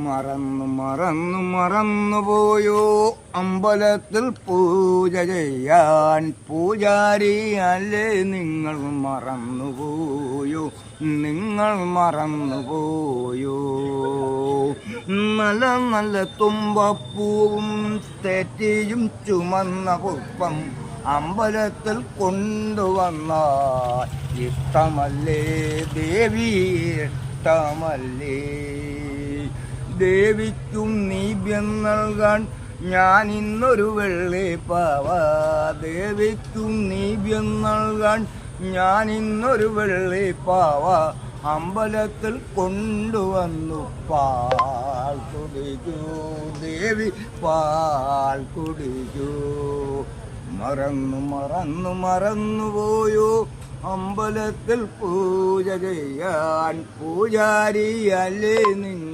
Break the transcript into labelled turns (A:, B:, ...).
A: മറന്നു അമ്പലത്തിൽ പൂജ ചെയ്യാൻ പൂജാരിയല്ലേ നിങ്ങൾ മറന്നുപോയോ നല്ല നല്ല തുമ്പപ്പൂവും തെറ്റിയും ചുമന്ന പുഷ്പം അമ്പലത്തിൽ കൊണ്ടുവന്നാൽ ഇഷ്ടമല്ലേ ദേവി, ഇഷ്ടമല്ലേ? ദേവിക്കും നീഭ്യം നൽകാൻ ഞാൻ ഇന്നൊരു വെള്ളിപ്പാവ, ദേവിക്കും നീഭ്യം നൽകാൻ ഞാൻ ഇന്നൊരു വെള്ളിപ്പാവ അമ്പലത്തിൽ കൊണ്ടുവന്നു പാൽ കുടിക്കൂ ദേവി, പാൽ കുടിക്കൂ. മറന്നുപോയോ അമ്പലത്തിൽ പൂജ ചെയ്യാൻ പൂജാരിയല്ലേ നിങ്ങൾ